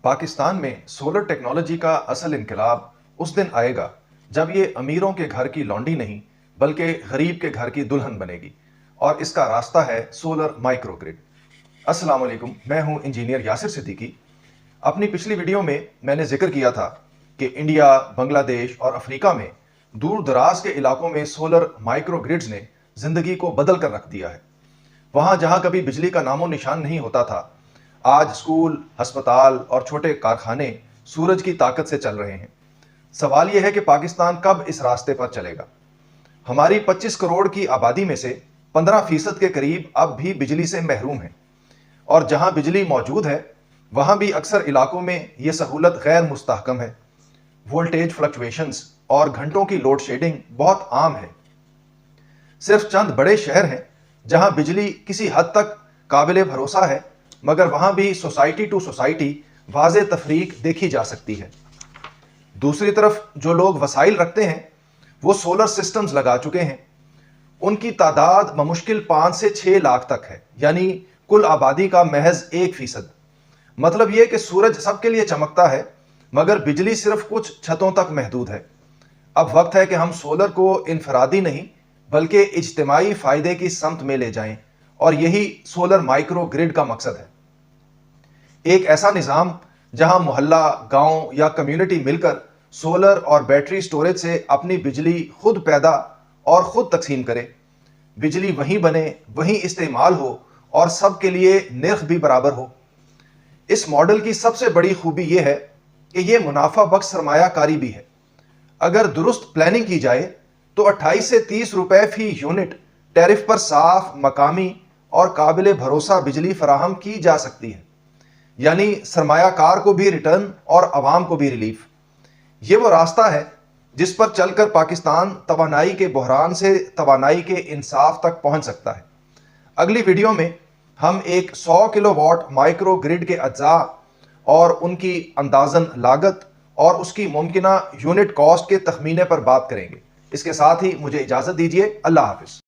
पाकिस्तान में solar technology का असल इनकलाब उस दिन आएगा जब ये अमीरों के घर की लौंडी नहीं बल्कि गरीब के घर की दुल्हन बनेगी, और इसका रास्ता है सोलर माइक्रो ग्रिड। अस्सलाम वालेकुम, मैं हूं इंजीनियर यासिर सिद्दीकी। अपनी पिछली वीडियो में मैंने जिक्र किया था कि इंडिया, बांग्लादेश और अफ्रीका में दूर दराज के इलाकों में सोलर माइक्रो ग्रिड्स ने जिंदगी को बदल कर रख दिया है। वहां जहां कभी बिजली का नामो निशान नहीं होता था, आज स्कूल, अस्पताल और छोटे कारखाने सूरज की ताकत से चल रहे हैं। सवाल यह है कि पाकिस्तान कब इस रास्ते पर चलेगा। हमारी 25 करोड़ की आबादी में से 15% के करीब अब भी बिजली से महरूम हैं, और जहां बिजली मौजूद है वहां भी अक्सर इलाकों में यह सहूलत गैर मुस्तहकम है। वोल्टेज फ्लक्चुएशंस और घंटों की लोड शेडिंग बहुत आम है। सिर्फ चंद बड़े शहर हैं जहां बिजली किसी हद तक काबिले भरोसा है, मगर वहां भी सोसाइटी टू सोसाइटी वाज़े तफरीक देखी जा सकती है। दूसरी तरफ जो लोग वसाइल रखते हैं वो सोलर सिस्टम्स लगा चुके हैं। उनकी तादाद बमुश्किल 5 से 6 लाख तक है, यानी कुल आबादी का महज 1%। मतलब यह कि सूरज सबके लिए चमकता है मगर बिजली सिर्फ कुछ छतों तक महदूद है। अब वक्त है कि हम सोलर को इनफरादी नहीं बल्कि इज्तिमाई फायदे की समत में ले जाएं, और यही सोलर माइक्रो ग्रिड का मकसद है। एक ऐसा निज़ाम जहां मोहल्ला, गांव या कम्युनिटी मिलकर सोलर और बैटरी स्टोरेज से अपनी बिजली खुद पैदा और खुद तकसीम करे। बिजली वहीं बने, वहीं इस्तेमाल हो और सबके लिए निर्ख भी बराबर हो। इस मॉडल की सबसे बड़ी खूबी यह है कि यह मुनाफा बख्श सरमायाकारी भी है। अगर दुरुस्त प्लानिंग की जाए तो 28 से 30 रुपए फी यूनिट टैरिफ पर साफ, मकामी और काबिले भरोसा बिजली फराहम की जा सकती है, यानी सरमायाकार को भी रिटर्न और अवाम को भी रिलीफ। ये वो रास्ता है जिस पर चलकर पाकिस्तान तवानाई के बहरान से तवानाई के इंसाफ तक पहुंच सकता है। अगली वीडियो में हम एक 100 किलोवाट माइक्रो ग्रिड के अज्जा और उनकी अंदाजन लागत और उसकी मुमकिना यूनिट कॉस्ट के तखमीने पर बात करेंगे। इसके साथ ही मुझे इजाज़त दीजिए। अल्लाह हाफिज़।